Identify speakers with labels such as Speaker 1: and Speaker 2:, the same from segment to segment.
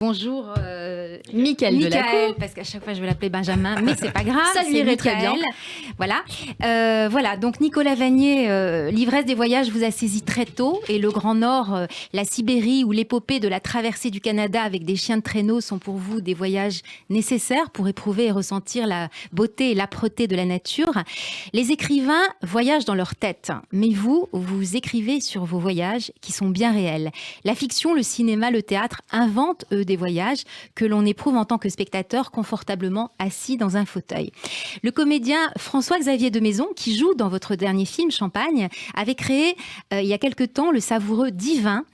Speaker 1: Bonjour
Speaker 2: Mickaël
Speaker 1: Mickaël, parce qu'à chaque fois je vais l'appeler Benjamin, mais c'est pas grave.
Speaker 2: Ça lui irait très bien.
Speaker 1: Voilà, donc Nicolas Vanier, l'ivresse des voyages vous a saisi très tôt, et le Grand Nord, la Sibérie ou l'épopée de la traversée du Canada avec des chiens de traîneau sont pour vous des voyages nécessaires pour éprouver et ressentir la beauté et l'âpreté de la nature. Les écrivains voyagent dans leur tête, mais vous écrivez sur vos voyages qui sont bien réels. La fiction, le cinéma, le théâtre inventent, eux, des voyages que l'on éprouve en tant que spectateur confortablement assis dans un fauteuil. Le comédien François-Xavier de Maison, qui joue dans votre dernier film Champagne, avait créé il y a quelque temps le savoureux 10 vins,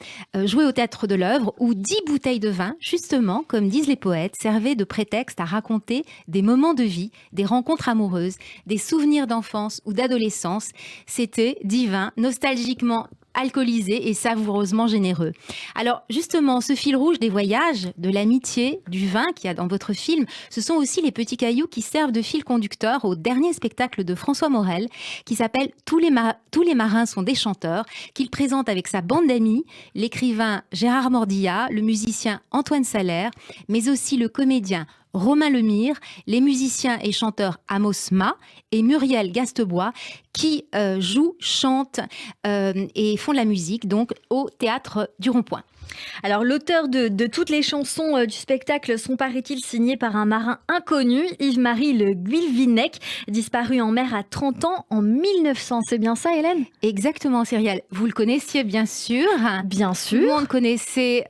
Speaker 1: joué au théâtre de l'œuvre, où 10 bouteilles de vin, justement, comme disent les poètes, servaient de prétexte à raconter des moments de vie, des rencontres amoureuses, des souvenirs d'enfance ou d'adolescence. C'était 10 vins nostalgiquement alcoolisé et savoureusement généreux. Alors justement, ce fil rouge des voyages, de l'amitié, du vin qu'il y a dans votre film, ce sont aussi les petits cailloux qui servent de fil conducteur au dernier spectacle de François Morel, qui s'appelle Tous les marins sont des chanteurs, qu'il présente avec sa bande d'amis, l'écrivain Gérard Mordillat, le musicien Antoine Salaire, mais aussi le comédien Romain Lemire, les musiciens et chanteurs Amos Ma et Muriel Gastebois qui jouent, chantent et font de la musique donc au Théâtre du Rond-Point.
Speaker 2: Alors, l'auteur de toutes les chansons du spectacle sont, paraît-il, signés par un marin inconnu, Yves-Marie Le Guilvinec, disparu en mer à 30 ans en 1900. C'est bien ça, Hélène ?
Speaker 1: Exactement, Cyrielle. Vous le connaissiez, bien sûr.
Speaker 2: Bien sûr.
Speaker 1: Tout le monde connaissait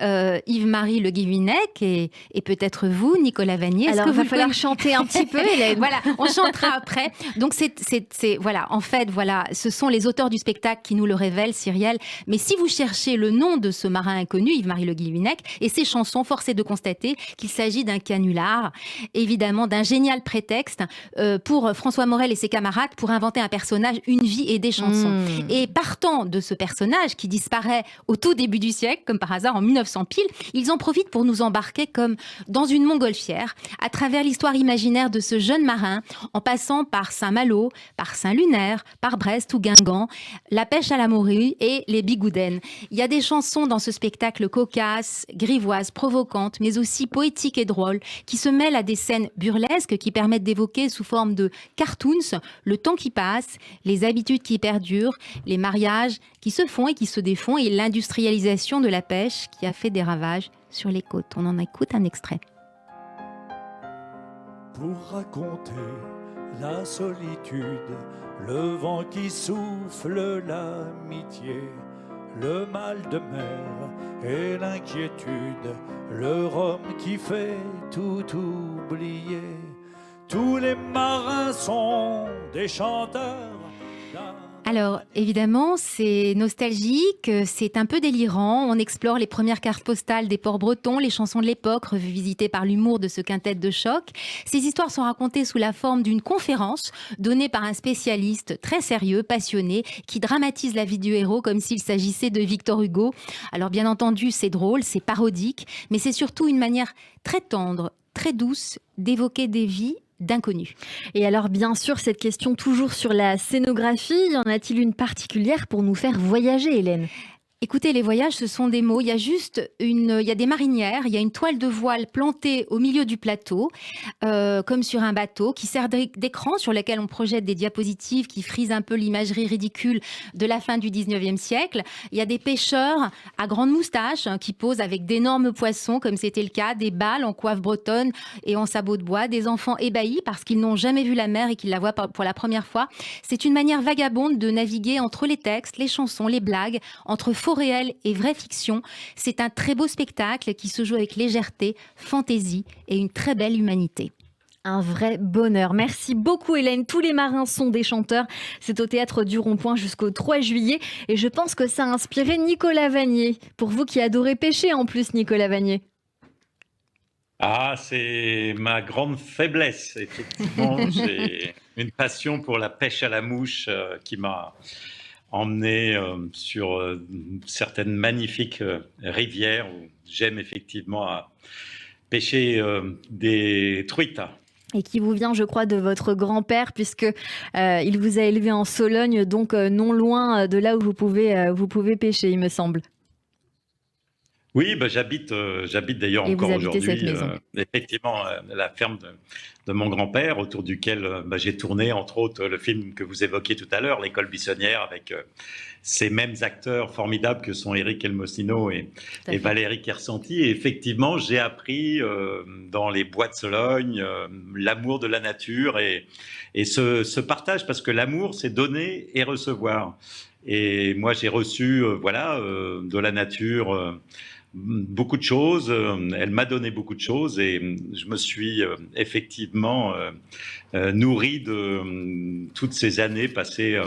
Speaker 1: Yves-Marie Le Guilvinec et peut-être vous, Nicolas Vanier.
Speaker 2: Alors, il va falloir chanter un petit peu, Hélène.
Speaker 1: Voilà, on chantera après. Donc, voilà, en fait, voilà, ce sont les auteurs du spectacle qui nous le révèlent, Cyrielle. Mais si vous cherchez le nom de ce marin inconnu, Yves-Marie Le Guilvinec, et ses chansons, force est de constater qu'il s'agit d'un canular, évidemment d'un génial prétexte pour François Morel et ses camarades pour inventer un personnage, une vie et des chansons. Et partant de ce personnage qui disparaît au tout début du siècle, comme par hasard en 1900 pile, ils en profitent pour nous embarquer comme dans une montgolfière, à travers l'histoire imaginaire de ce jeune marin, en passant par Saint-Malo, par Saint-Lunaire, par Brest ou Guingamp, la pêche à la morue et les bigoudens. Il y a des chansons dans ce spectacle cocasses, grivoises, provocantes, mais aussi poétiques et drôles, qui se mêlent à des scènes burlesques qui permettent d'évoquer sous forme de cartoons le temps qui passe, les habitudes qui perdurent, les mariages qui se font et qui se défont et l'industrialisation de la pêche qui a fait des ravages sur les côtes. On en écoute un extrait.
Speaker 3: Pour raconter la solitude, le vent qui souffle l'amitié, le mal de mer et l'inquiétude, le rhum qui fait tout oublier. Tous les marins sont des chanteurs.
Speaker 1: Alors, évidemment, c'est nostalgique, c'est un peu délirant. On explore les premières cartes postales des ports bretons, les chansons de l'époque, revisitées par l'humour de ce quintet de choc. Ces histoires sont racontées sous la forme d'une conférence donnée par un spécialiste très sérieux, passionné, qui dramatise la vie du héros comme s'il s'agissait de Victor Hugo. Alors, bien entendu, c'est drôle, c'est parodique, mais c'est surtout une manière très tendre, très douce d'évoquer des vies d'inconnus.
Speaker 2: Et alors, bien sûr, cette question toujours sur la scénographie, y en a-t-il une particulière pour nous faire voyager, Hélène ?
Speaker 1: Écoutez, les voyages, ce sont des mots. Il y a des marinières, il y a une toile de voile plantée au milieu du plateau, comme sur un bateau, qui sert d'écran sur lequel on projette des diapositives qui frisent un peu l'imagerie ridicule de la fin du 19e siècle. Il y a des pêcheurs à grandes moustaches qui posent avec d'énormes poissons, comme c'était le cas, des balles en coiffe bretonne et en sabots de bois, des enfants ébahis parce qu'ils n'ont jamais vu la mer et qu'ils la voient pour la première fois. C'est une manière vagabonde de naviguer entre les textes, les chansons, les blagues, entre faux réel et vraie fiction. C'est un très beau spectacle qui se joue avec légèreté, fantaisie et une très belle humanité.
Speaker 2: Un vrai bonheur. Merci beaucoup, Hélène. Tous les marins sont des chanteurs. C'est au Théâtre du Rond-Point jusqu'au 3 juillet. Et je pense que ça a inspiré Nicolas Vanier. Pour vous qui adorez pêcher en plus, Nicolas Vanier.
Speaker 4: Ah, c'est ma grande faiblesse. Effectivement, j'ai une passion pour la pêche à la mouche qui m'a emmené sur certaines magnifiques rivières où j'aime effectivement à pêcher des truites.
Speaker 2: Et qui vous vient, je crois, de votre grand-père, puisque il vous a élevé en Sologne, donc non loin de là où vous pouvez pêcher, il me semble.
Speaker 4: Oui, bah, j'habite d'ailleurs
Speaker 2: Et vous
Speaker 4: encore
Speaker 2: habitez cette
Speaker 4: aujourd'hui,
Speaker 2: maison.
Speaker 4: effectivement, la ferme de mon grand-père, autour duquel bah, j'ai tourné, entre autres, le film que vous évoquiez tout à l'heure, L'école buissonnière, avec ces mêmes acteurs formidables que sont Éric Elmosino
Speaker 2: Tout à
Speaker 4: et
Speaker 2: fait.
Speaker 4: Valérie Kersanti. Et effectivement, j'ai appris dans les bois de Sologne l'amour de la nature et ce partage, parce que l'amour, c'est donner et recevoir. Et moi, j'ai reçu, voilà, de la nature. Beaucoup de choses, elle m'a donné beaucoup de choses et je me suis effectivement nourri de toutes ces années passées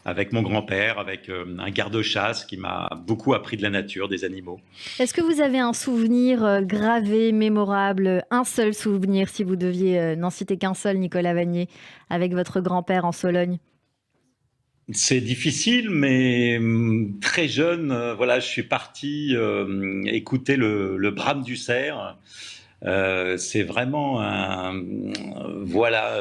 Speaker 4: avec mon grand-père, avec un garde-chasse qui m'a beaucoup appris de la nature, des animaux.
Speaker 2: Est-ce que vous avez un souvenir gravé, mémorable, un seul souvenir, si vous deviez n'en citer qu'un seul, Nicolas Vanier, avec votre grand-père en Sologne?
Speaker 4: C'est difficile, mais très jeune, voilà, je suis parti écouter le brame du cerf. C'est vraiment voilà,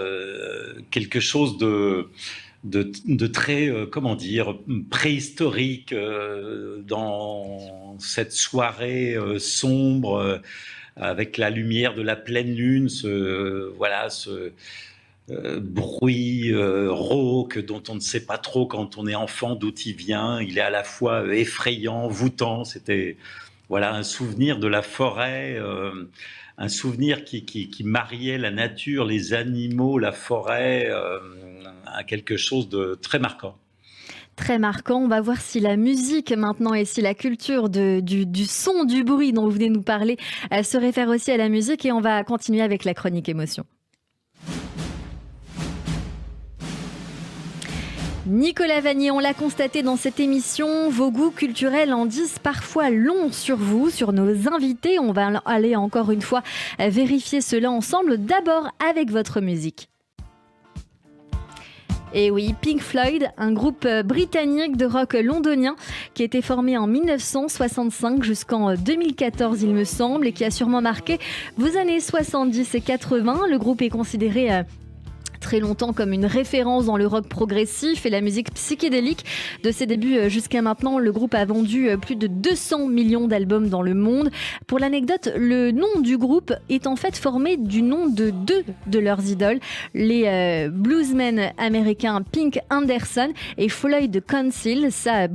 Speaker 4: quelque chose de très, comment dire, préhistorique dans cette soirée sombre avec la lumière de la pleine lune, voilà, ce bruit rauque dont on ne sait pas trop quand on est enfant d'où il vient. Il est à la fois effrayant, voûtant. C'était voilà un souvenir de la forêt, un souvenir qui mariait la nature, les animaux, la forêt à quelque chose de très marquant.
Speaker 2: Très marquant. On va voir si la musique maintenant et si la culture du son, du bruit dont vous venez de nous parler se réfère aussi à la musique. Et on va continuer avec la chronique émotion. Nicolas Vanier, on l'a constaté dans cette émission, vos goûts culturels en disent parfois long sur vous, sur nos invités. On va aller encore une fois vérifier cela ensemble, d'abord avec votre musique. Et oui, Pink Floyd, un groupe britannique de rock londonien qui a été formé en 1965 jusqu'en 2014, il me semble, et qui a sûrement marqué vos années 70 et 80. Le groupe est considéré très longtemps comme une référence dans le rock progressif et la musique psychédélique. De ses débuts jusqu'à maintenant, le groupe a vendu plus de 200 millions d'albums dans le monde. Pour l'anecdote, le nom du groupe est en fait formé du nom de deux de leurs idoles, les bluesmen américains Pink Anderson et Floyd Council. Ça,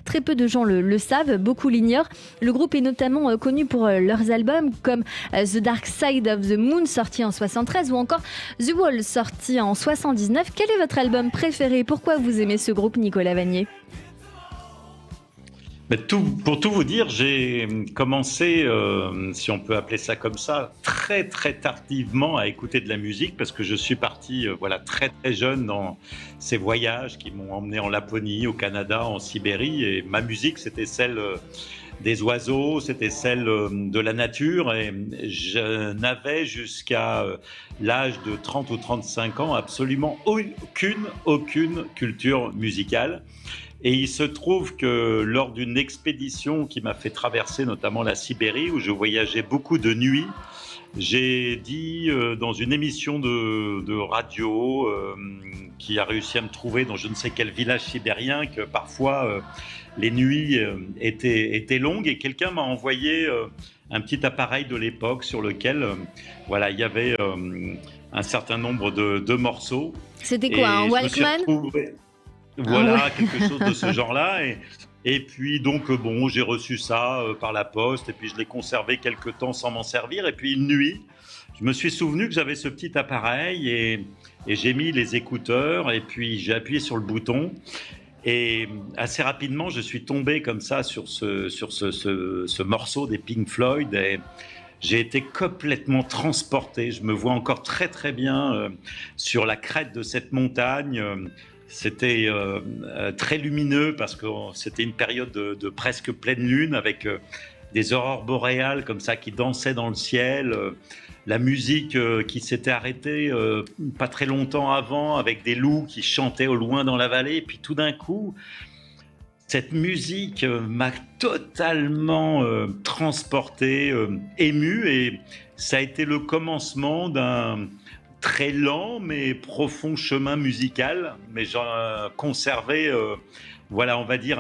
Speaker 2: très peu de gens le savent, beaucoup l'ignorent. Le groupe est notamment connu pour leurs albums comme The Dark Side of the Moon, sorti en 73, ou encore The Wall, sorti en 79. Quel est votre album préféré? Pourquoi vous aimez ce groupe, Nicolas Vanier?
Speaker 4: Mais pour tout vous dire, j'ai commencé, si on peut appeler ça comme ça, très très tardivement à écouter de la musique parce que je suis parti voilà, très très jeune dans ces voyages qui m'ont emmené en Laponie, au Canada, en Sibérie. Et ma musique, c'était celle des oiseaux, c'était celle de la nature. Et je n'avais jusqu'à l'âge de 30 ou 35 ans absolument aucune culture musicale. Et il se trouve que lors d'une expédition qui m'a fait traverser notamment la Sibérie, où je voyageais beaucoup de nuit, j'ai dit dans une émission de radio qui a réussi à me trouver dans je ne sais quel village sibérien que parfois les nuits étaient longues et quelqu'un m'a envoyé un petit appareil de l'époque sur lequel voilà, il y avait un certain nombre de morceaux.
Speaker 2: C'était quoi, un Walkman?
Speaker 4: Voilà,
Speaker 2: Ah ouais.
Speaker 4: quelque chose de ce genre-là. Et puis donc, bon, j'ai reçu ça par la poste et puis je l'ai conservé quelques temps sans m'en servir. Et puis une nuit, je me suis souvenu que j'avais ce petit appareil et j'ai mis les écouteurs et puis j'ai appuyé sur le bouton. Et assez rapidement, je suis tombé comme ça sur ce morceau des Pink Floyd et j'ai été complètement transporté. Je me vois encore très très bien sur la crête de cette montagne. C'était très lumineux parce que c'était une période de presque pleine lune avec des aurores boréales comme ça qui dansaient dans le ciel. La musique qui s'était arrêtée pas très longtemps avant avec des loups qui chantaient au loin dans la vallée. Et puis tout d'un coup, cette musique m'a totalement transporté, ému et ça a été le commencement d'un très lent mais profond chemin musical, mais j'en conservé voilà, on va dire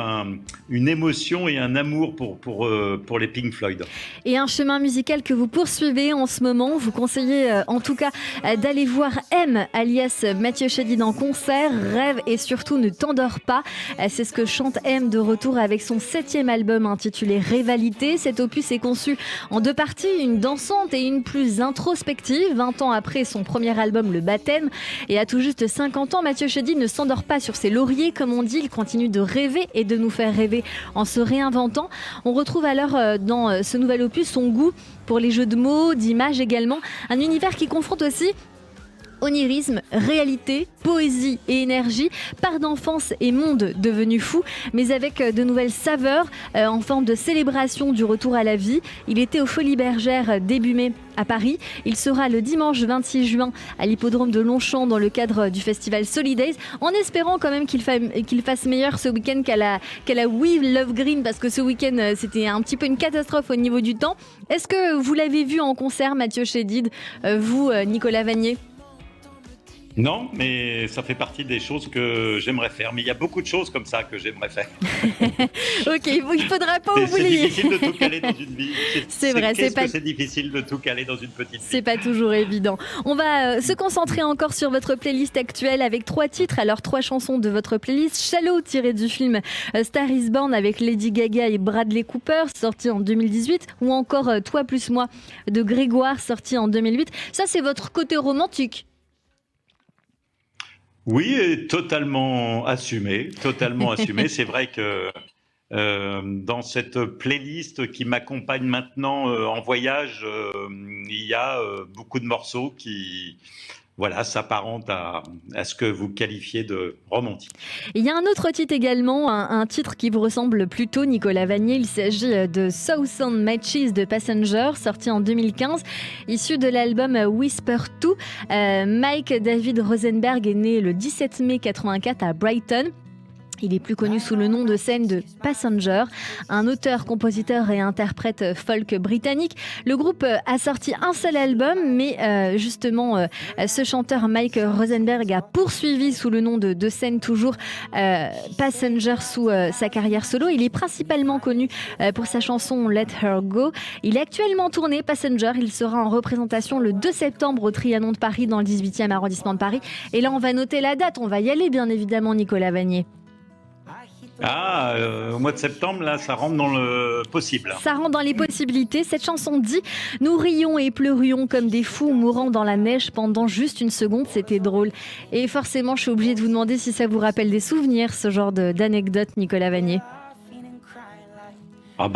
Speaker 4: une émotion et un amour pour les Pink Floyd.
Speaker 2: Et un chemin musical que vous poursuivez en ce moment. Vous conseillez en tout cas d'aller voir M, alias Mathieu Chédid en concert. Rêve et surtout ne t'endors pas. C'est ce que chante M de retour avec son 7e album intitulé Rivalité. Cet opus est conçu en 2 parties, une dansante et une plus introspective. 20 ans après son premier album Le Baptême. Et à tout juste 50 ans, Mathieu Chédid ne s'endort pas sur ses lauriers, comme on dit. Il continue de rêver et de nous faire rêver en se réinventant. On retrouve alors dans ce nouvel opus son goût pour les jeux de mots, d'images également. Un univers qui confronte aussi onirisme, réalité, poésie et énergie, part d'enfance et monde devenu fou, mais avec de nouvelles saveurs en forme de célébration du retour à la vie. Il était aux Folies Bergères début mai à Paris. Il sera le dimanche 26 juin à l'hippodrome de Longchamp dans le cadre du festival Solidays, en espérant quand même qu'il fasse meilleur ce week-end qu'à la We Love Green, parce que ce week-end c'était un petit peu une catastrophe au niveau du temps. Est-ce que vous l'avez vu en concert, Mathieu Chédid, vous, Nicolas Vanier?
Speaker 4: Non, mais ça fait partie des choses que j'aimerais faire. Mais il y a beaucoup de choses comme ça que j'aimerais faire.
Speaker 2: Ok, il faudra pas
Speaker 4: C'est
Speaker 2: oublier.
Speaker 4: difficile de tout caler dans une vie.
Speaker 2: C'est vrai,
Speaker 4: c'est difficile de tout caler dans une petite vie.
Speaker 2: C'est pas toujours évident. On va se concentrer encore sur votre playlist actuelle avec 3 titres. Alors 3 chansons de votre playlist. Shallow, tiré du film Star is Born avec Lady Gaga et Bradley Cooper, sorti en 2018. Ou encore Toi plus moi de Grégoire, sorti en 2008. Ça, c'est votre côté romantique.
Speaker 4: Oui, et totalement assumé, totalement assumé. C'est vrai que dans cette playlist qui m'accompagne maintenant en voyage, il y a beaucoup de morceaux qui, voilà, s'apparentent à ce que vous qualifiez de romantique.
Speaker 2: Il y a un autre titre également, un titre qui vous ressemble plutôt, Nicolas Vanier. Il s'agit de Southern Matches de Passenger, sorti en 2015, issu de l'album Whisper 2. Mike David Rosenberg est né le 17 mai 84 à Brighton. Il est plus connu sous le nom de scène de Passenger, un auteur, compositeur et interprète folk britannique. Le groupe a sorti un seul album, mais justement, ce chanteur Mike Rosenberg a poursuivi sous le nom de scène toujours Passenger sous sa carrière solo. Il est principalement connu pour sa chanson Let Her Go. Il est actuellement tourné Passenger. Il sera en représentation le 2 septembre au Trianon de Paris, dans le 18e arrondissement de Paris. Et là, on va noter la date. On va y aller, bien évidemment, Nicolas Vanier.
Speaker 4: Au mois de septembre, là, ça rentre dans le possible.
Speaker 2: Ça rentre dans les possibilités. Cette chanson dit « Nous rions et pleurions comme des fous mourant dans la neige pendant juste une seconde, c'était drôle ». Et forcément, je suis obligée de vous demander si ça vous rappelle des souvenirs, ce genre d'anecdote, Nicolas Vanier.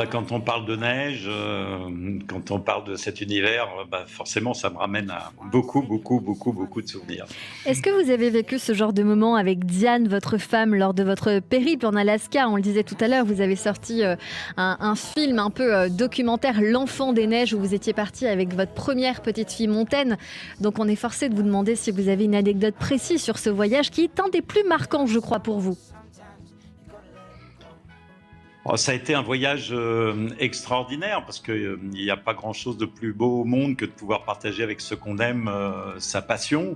Speaker 4: Quand on parle de neige, quand on parle de cet univers, forcément, ça me ramène à beaucoup de souvenirs.
Speaker 2: Est-ce que vous avez vécu ce genre de moment avec Diane, votre femme, lors de votre périple en Alaska? On le disait tout à l'heure, vous avez sorti un film un peu documentaire, L'Enfant des Neiges, où vous étiez parti avec votre première petite fille Montaine. Donc on est forcé de vous demander si vous avez une anecdote précise sur ce voyage, qui est un des plus marquants, je crois, pour vous.
Speaker 4: Ça a été un voyage extraordinaire, parce qu'il n'y a pas grand-chose de plus beau au monde que de pouvoir partager avec ceux qu'on aime sa passion.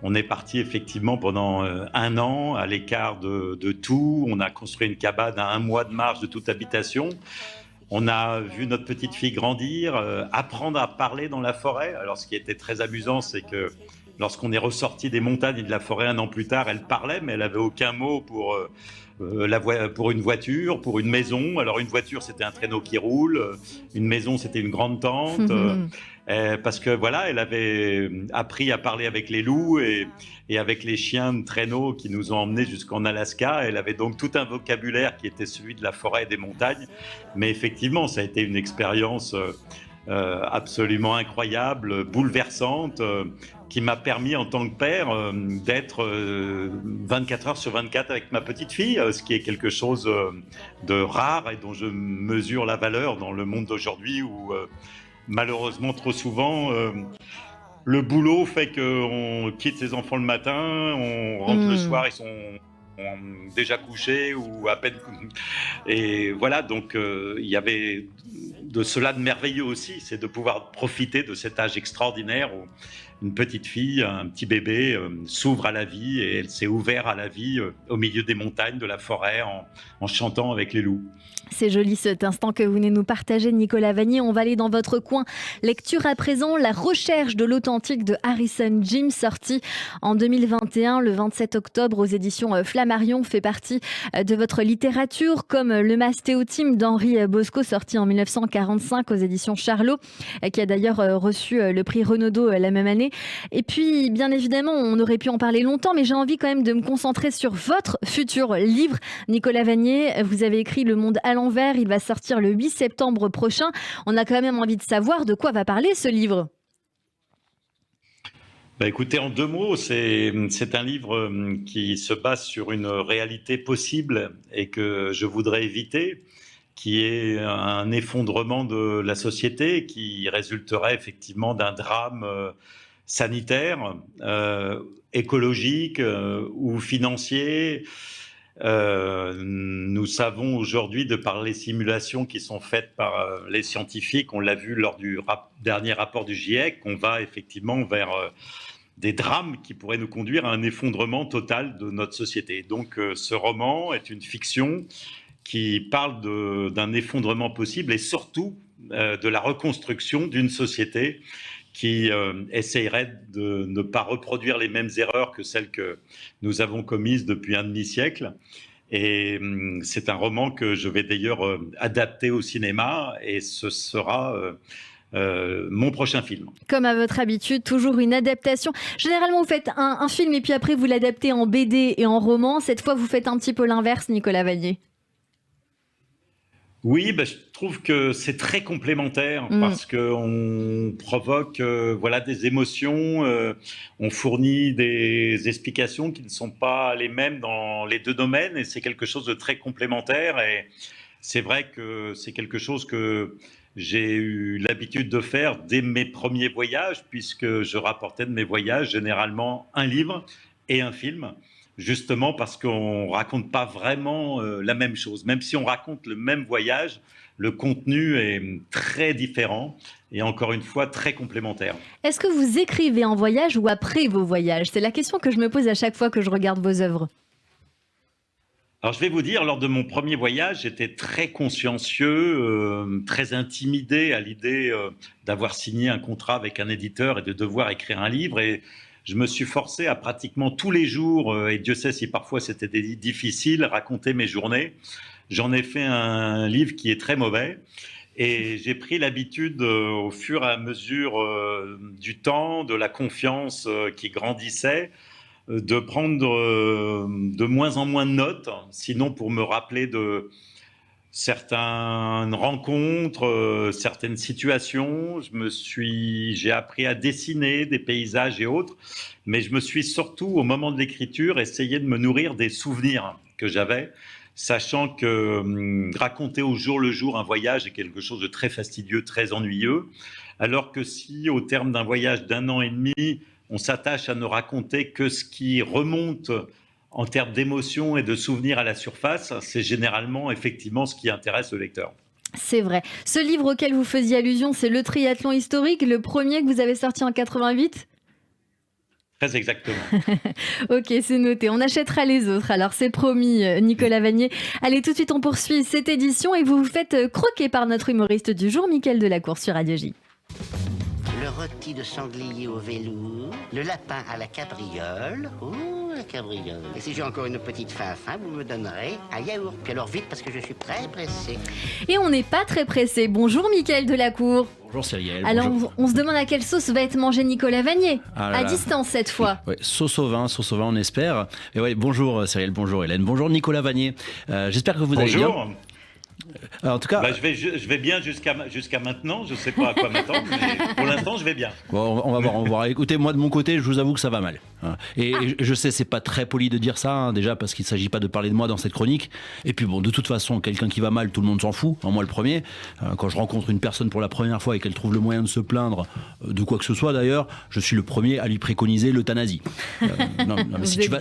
Speaker 4: On est parti effectivement pendant 1 an à l'écart de tout. On a construit une cabane à 1 mois de marche de toute habitation. On a vu notre petite fille grandir, apprendre à parler dans la forêt. Alors ce qui était très amusant, c'est que lorsqu'on est ressorti des montagnes et de la forêt 1 an plus tard, elle parlait, mais elle n'avait aucun mot pour une voiture, pour une maison. Alors une voiture, c'était un traîneau qui roule, une maison, c'était une grande tente, parce que voilà, elle avait appris à parler avec les loups et avec les chiens de traîneau qui nous ont emmenés jusqu'en Alaska. Elle avait donc tout un vocabulaire qui était celui de la forêt et des montagnes. Mais effectivement, ça a été une expérience absolument incroyable, bouleversante, qui m'a permis en tant que père d'être 24 heures sur 24 avec ma petite fille, ce qui est quelque chose de rare et dont je mesure la valeur dans le monde d'aujourd'hui où malheureusement trop souvent le boulot fait qu'on quitte ses enfants le matin, on rentre le soir, ils sont déjà couchés ou à peine. Et voilà, donc il y avait de cela de merveilleux aussi, c'est de pouvoir profiter de cet âge extraordinaire où une petite fille, un petit bébé s'ouvre à la vie et elle s'est ouverte à la vie au milieu des montagnes, de la forêt, en chantant avec les loups.
Speaker 2: C'est joli cet instant que vous venez nous partager, Nicolas Vanier. On va aller dans votre coin. Lecture à présent, La recherche de l'authentique de Harrison Jim, sorti en 2021, le 27 octobre aux éditions Flammarion, fait partie de votre littérature, comme Le Mastéotime d'Henri Bosco, sorti en 1945 aux éditions Charlot, qui a d'ailleurs reçu le prix Renaudot la même année. Et puis, bien évidemment, on aurait pu en parler longtemps, mais j'ai envie quand même de me concentrer sur votre futur livre. Nicolas Vanier, vous avez écrit Le Monde à l'envers, il va sortir le 8 septembre prochain. On a quand même envie de savoir de quoi va parler ce livre.
Speaker 4: Écoutez, en 2 mots, c'est un livre qui se base sur une réalité possible et que je voudrais éviter, qui est un effondrement de la société qui résulterait effectivement d'un drame sanitaire, écologique ou financier. Nous savons aujourd'hui, de par les simulations qui sont faites par les scientifiques, on l'a vu lors du dernier rapport du GIEC, qu'on va effectivement vers des drames qui pourraient nous conduire à un effondrement total de notre société. Donc ce roman est une fiction qui parle d'un effondrement possible et surtout de la reconstruction d'une société qui essayerait de ne pas reproduire les mêmes erreurs que celles que nous avons commises depuis un demi-siècle. Et c'est un roman que je vais d'ailleurs adapter au cinéma et ce sera mon prochain film.
Speaker 2: Comme à votre habitude, toujours une adaptation. Généralement, vous faites un film et puis après, vous l'adaptez en BD et en roman. Cette fois, vous faites un petit peu l'inverse, Nicolas Vanier.
Speaker 4: Oui, je trouve que c'est très complémentaire parce qu'on provoque des émotions, on fournit des explications qui ne sont pas les mêmes dans les 2 domaines et c'est quelque chose de très complémentaire et c'est vrai que c'est quelque chose que j'ai eu l'habitude de faire dès mes premiers voyages puisque je rapportais de mes voyages généralement un livre et un film. Justement parce qu'on ne raconte pas vraiment la même chose. Même si on raconte le même voyage, le contenu est très différent et encore une fois très complémentaire.
Speaker 2: Est-ce que vous écrivez en voyage ou après vos voyages? C'est la question que je me pose à chaque fois que je regarde vos œuvres.
Speaker 4: Alors je vais vous dire, lors de mon premier voyage, j'étais très consciencieux, très intimidé à l'idée d'avoir signé un contrat avec un éditeur et de devoir écrire un livre. Et je me suis forcé à pratiquement tous les jours, et Dieu sait si parfois c'était difficile, raconter mes journées. J'en ai fait un livre qui est très mauvais et j'ai pris l'habitude au fur et à mesure du temps, de la confiance qui grandissait, de prendre de moins en moins de notes, sinon pour me rappeler de certaines rencontres, certaines situations. J'ai appris à dessiner des paysages et autres, mais je me suis surtout, au moment de l'écriture, essayé de me nourrir des souvenirs que j'avais, sachant que raconter au jour le jour un voyage est quelque chose de très fastidieux, très ennuyeux, alors que si, au terme d'un voyage d'1 an et demi, on s'attache à ne raconter que ce qui remonte en termes d'émotions et de souvenirs à la surface, c'est généralement effectivement ce qui intéresse le lecteur.
Speaker 2: C'est vrai. Ce livre auquel vous faisiez allusion, c'est Le Triathlon historique, le premier que vous avez sorti en 88 ?
Speaker 4: Très exactement.
Speaker 2: Ok, c'est noté. On achètera les autres. Alors, c'est promis, Nicolas Vanier. Allez, tout de suite, on poursuit cette édition et vous vous faites croquer par notre humoriste du jour, Mickaël Delacour, sur Radio J.
Speaker 5: Le rôti de sanglier au velours, le lapin à la cabriole. Oh, la cabriole. Et si j'ai encore une petite faim, vous me donnerez un yaourt. Puis alors vite, parce que je suis très pressé.
Speaker 2: Et on n'est pas très pressé. Bonjour, Mickaël Delacour.
Speaker 6: Bonjour Cyrielle.
Speaker 2: Alors,
Speaker 6: bonjour.
Speaker 2: on se demande à quelle sauce va être mangé Nicolas Vanier. À distance, cette fois.
Speaker 6: Ouais, sauce au vin, on espère. Et ouais, bonjour Cyrielle, bonjour Hélène, bonjour Nicolas Vanier. J'espère que vous allez bien. En tout cas,
Speaker 4: Je vais bien jusqu'à maintenant. Je ne sais pas à quoi m'attendre, mais pour l'instant, je vais bien.
Speaker 6: bon, on va voir. Écoutez, moi de mon côté, je vous avoue que ça va mal. Et je sais, c'est pas très poli de dire ça, déjà parce qu'il ne s'agit pas de parler de moi dans cette chronique. Et puis bon, de toute façon, quelqu'un qui va mal, tout le monde s'en fout, moi le premier. Quand je rencontre une personne pour la première fois et qu'elle trouve le moyen de se plaindre de quoi que ce soit d'ailleurs, je suis le premier à lui préconiser l'euthanasie. Non, mais si tu vas,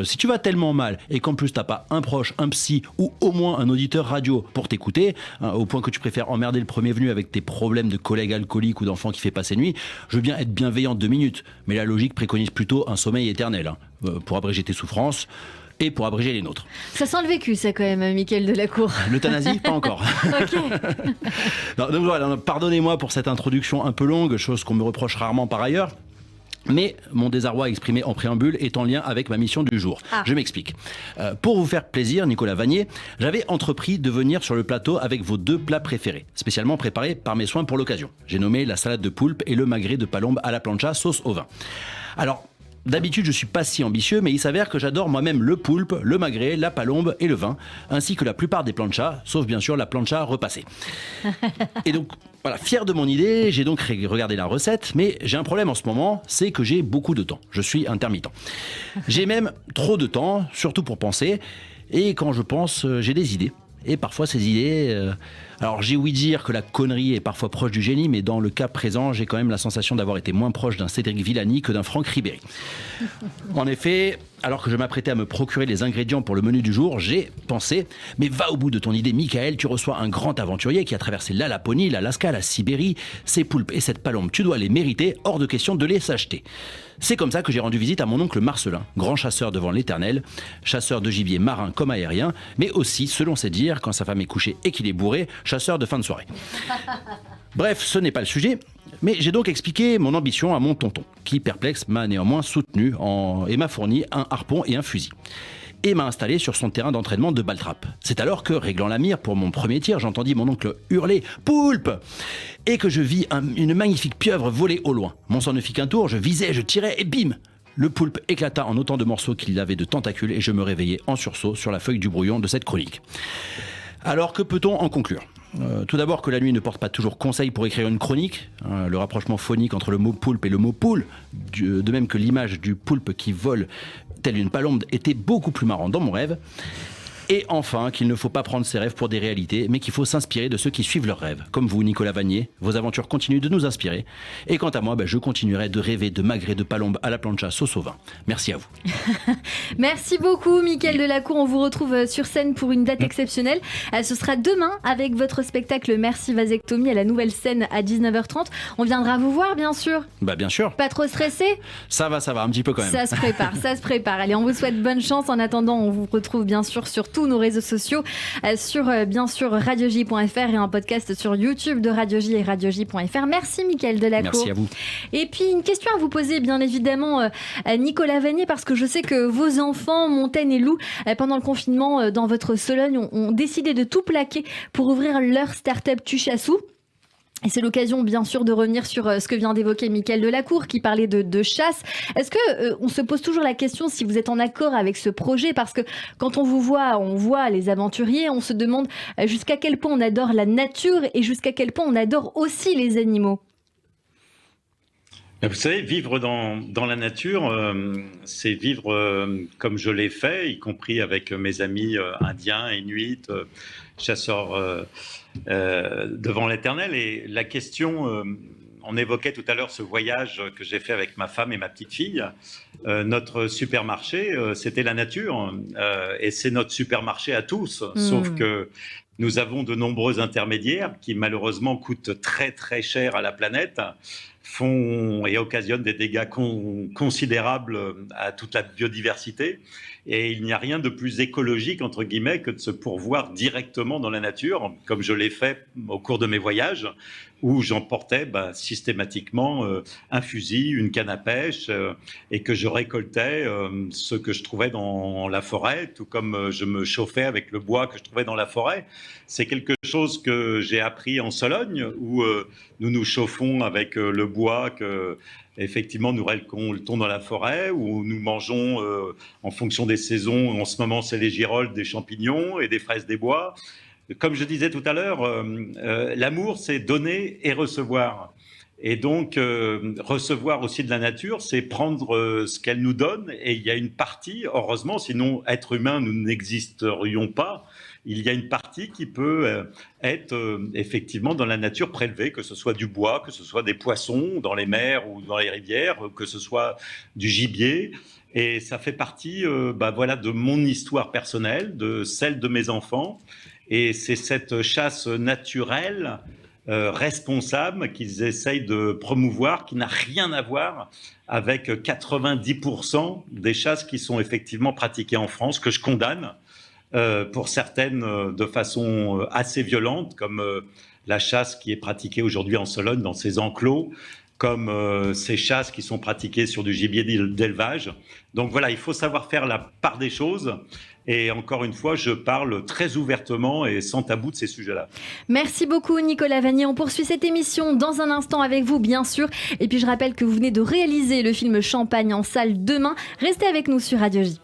Speaker 6: si tu vas tellement mal et qu'en plus t'as pas un proche, un psy ou au moins un auditeur radio pour t'écouter, au point que tu préfères emmerder le premier venu avec tes problèmes de collègues alcooliques ou d'enfants qui fait passer nuit, je veux bien être bienveillant 2 minutes, mais la logique préconise plutôt un sommeil éternel, pour abréger tes souffrances et pour abréger les nôtres.
Speaker 2: Ça sent le vécu, ça, quand même, Mickaël Delacour.
Speaker 6: L'euthanasie, pas encore.
Speaker 2: Ok.
Speaker 6: Donc voilà, pardonnez-moi pour cette introduction un peu longue, chose qu'on me reproche rarement par ailleurs. Mais mon désarroi exprimé en préambule est en lien avec ma mission du jour. Je m'explique. Pour vous faire plaisir, Nicolas Vanier, j'avais entrepris de venir sur le plateau avec vos 2 plats préférés, spécialement préparés par mes soins pour l'occasion. J'ai nommé la salade de poulpe et le magret de palombe à la plancha sauce au vin. Alors, d'habitude, je suis pas si ambitieux, mais il s'avère que j'adore moi-même le poulpe, le magret, la palombe et le vin, ainsi que la plupart des planchas, sauf bien sûr la plancha repassée. Et donc, voilà, fier de mon idée, j'ai donc regardé la recette, mais j'ai un problème en ce moment, c'est que j'ai beaucoup de temps. Je suis intermittent. J'ai même trop de temps, surtout pour penser, et quand je pense, j'ai des idées. Et parfois ces idées... Alors j'ai ouï dire que la connerie est parfois proche du génie, mais dans le cas présent, j'ai quand même la sensation d'avoir été moins proche d'un Cédric Villani que d'un Franck Ribéry. En effet, alors que je m'apprêtais à me procurer les ingrédients pour le menu du jour, j'ai pensé, mais va au bout de ton idée, Mickaël, tu reçois un grand aventurier qui a traversé la Laponie, l'Alaska, la Sibérie, ces poulpes et cette palombe, tu dois les mériter, hors de question de les s'acheter. C'est comme ça que j'ai rendu visite à mon oncle Marcelin, grand chasseur devant l'Éternel, chasseur de gibier marin comme aérien, mais aussi, selon ses dires, quand sa femme est couchée et qu'il est bourré, chasseur de fin de soirée. Bref, ce n'est pas le sujet, mais j'ai donc expliqué mon ambition à mon tonton, qui, perplexe, m'a néanmoins soutenu et m'a fourni un harpon et un fusil. Et m'a installé sur son terrain d'entraînement de baltrap. C'est alors que, réglant la mire pour mon premier tir, j'entendis mon oncle hurler « Poulpe !» et que je vis une magnifique pieuvre voler au loin. Mon sang ne fit qu'un tour, je visais, je tirais et bim ! Le poulpe éclata en autant de morceaux qu'il avait de tentacules et je me réveillai en sursaut sur la feuille du brouillon de cette chronique. Alors que peut-on en conclure ? Tout d'abord que la nuit ne porte pas toujours conseil pour écrire une chronique, le rapprochement phonique entre le mot poulpe et le mot poule, de même que l'image du poulpe qui vole telle une palombe était beaucoup plus marrant dans mon rêve. Et enfin, qu'il ne faut pas prendre ses rêves pour des réalités, mais qu'il faut s'inspirer de ceux qui suivent leurs rêves. Comme vous, Nicolas Vanier, vos aventures continuent de nous inspirer. Et quant à moi, je continuerai de rêver de magret de palombe à la plancha sauce au vin. Merci à vous.
Speaker 2: Merci beaucoup, Mickaël Delacour. On vous retrouve sur scène pour une date exceptionnelle. Ce sera demain avec votre spectacle Merci Vasectomie à la Nouvelle Scène à 19h30. On viendra vous voir, bien sûr.
Speaker 6: Bien sûr.
Speaker 2: Pas trop stressé ?
Speaker 6: Ça va, un petit peu quand même.
Speaker 2: Ça se prépare. Allez, on vous souhaite bonne chance. En attendant, on vous retrouve bien sûr sur tous nos réseaux sociaux, sur bien sûr radioj.fr et en podcast sur YouTube de Radio J et radioj.fr. Merci Mickaël Delacour.
Speaker 6: Merci à vous.
Speaker 2: Et puis une question à vous poser bien évidemment à Nicolas Vanier, parce que je sais que vos enfants, Montaigne et Lou, pendant le confinement dans votre Sologne, ont décidé de tout plaquer pour ouvrir leur start-up Tuchassou. Et c'est l'occasion, bien sûr, de revenir sur ce que vient d'évoquer Mickaël Delacour, qui parlait de chasse. Est-ce que on se pose toujours la question si vous êtes en accord avec ce projet ? Parce que quand on vous voit, on voit les aventuriers, on se demande jusqu'à quel point on adore la nature et jusqu'à quel point on adore aussi les animaux.
Speaker 4: Vous savez, vivre dans la nature, c'est vivre comme je l'ai fait, y compris avec mes amis indiens, inuits, chasseurs devant l'Éternel. Et la question, on évoquait tout à l'heure ce voyage que j'ai fait avec ma femme et ma petite fille. Notre supermarché, c'était la nature, et c'est notre supermarché à tous, sauf que nous avons de nombreux intermédiaires qui malheureusement coûtent très très cher à la planète, font et occasionnent des dégâts considérables à toute la biodiversité. Et il n'y a rien de plus écologique, entre guillemets, que de se pourvoir directement dans la nature, comme je l'ai fait au cours de mes voyages, où j'emportais systématiquement un fusil, une canne à pêche, et que je récoltais ce que je trouvais dans la forêt, tout comme je me chauffais avec le bois que je trouvais dans la forêt. C'est quelque chose que j'ai appris en Sologne, où nous nous chauffons avec le bois que effectivement nous récoltons dans la forêt, où nous mangeons en fonction des saisons. En ce moment, c'est les girolles, des champignons et des fraises des bois. comme je disais tout à l'heure, l'amour, c'est donner et recevoir. Et donc, recevoir aussi de la nature, c'est prendre ce qu'elle nous donne. Et il y a une partie, heureusement, sinon, être humain, nous n'existerions pas. Il y a une partie qui peut être effectivement dans la nature prélevée, que ce soit du bois, que ce soit des poissons dans les mers ou dans les rivières, que ce soit du gibier. Et ça fait partie voilà, de mon histoire personnelle, de celle de mes enfants. Et c'est cette chasse naturelle responsable qu'ils essayent de promouvoir, qui n'a rien à voir avec 90% des chasses qui sont effectivement pratiquées en France, que je condamne, pour certaines de façon assez violente, comme la chasse qui est pratiquée aujourd'hui en Sologne dans ces enclos, comme ces chasses qui sont pratiquées sur du gibier d'élevage. Donc voilà, il faut savoir faire la part des choses. Et encore une fois, je parle très ouvertement et sans tabou de ces sujets-là.
Speaker 2: Merci beaucoup Nicolas Vanier. On poursuit cette émission dans un instant avec vous, bien sûr. Et puis je rappelle que vous venez de réaliser le film Champagne en salle demain. Restez avec nous sur Radio J.